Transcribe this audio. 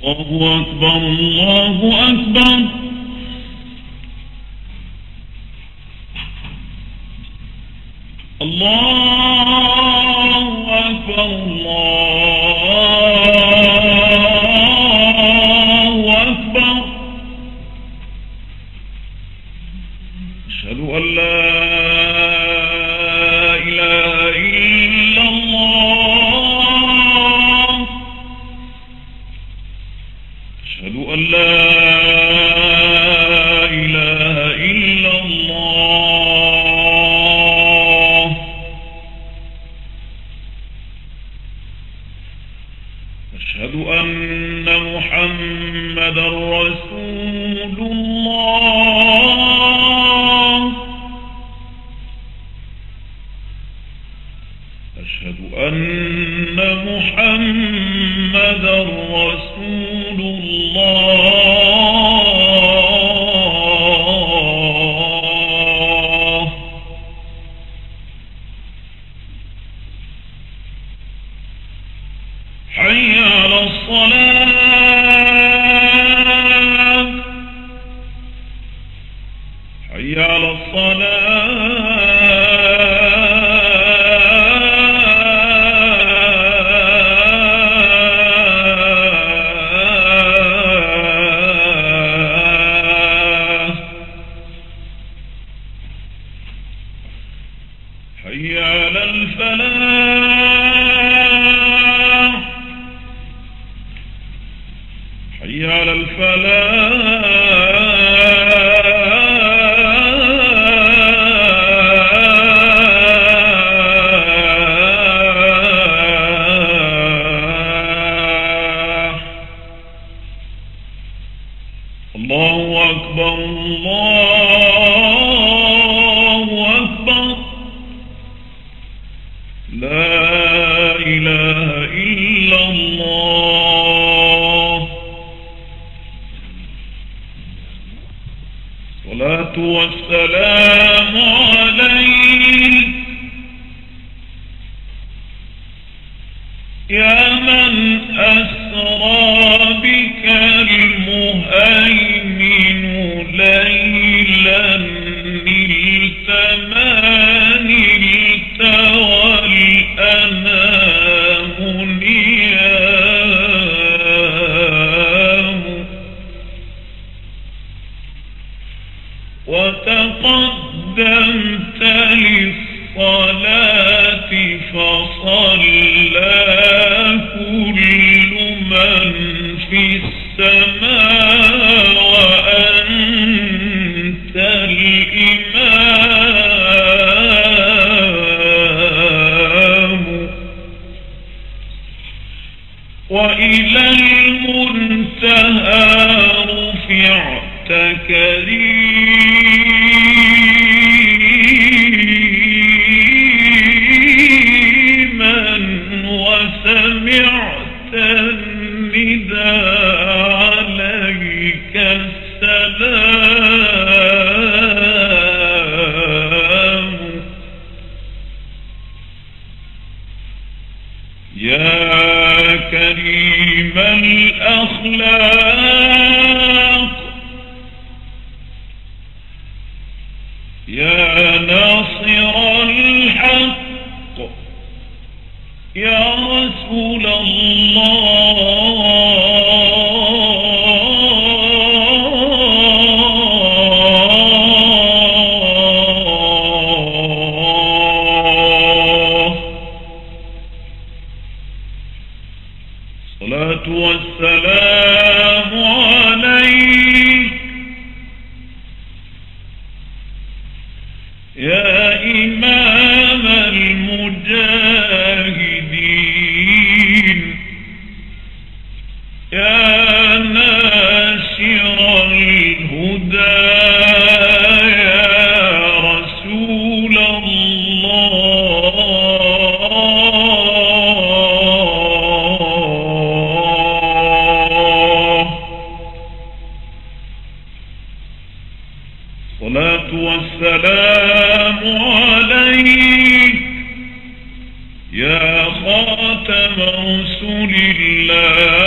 الله أكبر الله أكبر. الله أكبر الله أكبر. أشهد أن لا إله إلا الله. أشهد أن لا إله إلا الله. أشهد أن محمدا رسول الله. أشهد أن محمدا رسول الله. حي على الصلاة. حي على الصلاة. حي على الفلاح. حي على الفلاح. الله أكبر الله أكبر. لا إله إلا الله. الصلاة والسلام عليك يا من أسرى بك المهيمن ليلا نلت ما نلت والأنام نيام. وتقدمت للصلاة فصلى كل من في السماء وأنت الإمام. وإلى المنتهى رفعت كريما وسمعت النداء عليك السلام. يا كريم الأخلاق. يا ناصر الحق. يا رسول الله. الصلاة والسلام عليك يا إمام المجاهدين. يا ناشر الهدى. يا رسول الله. الصلاة والسلام عليك يا خاتم رسل الله.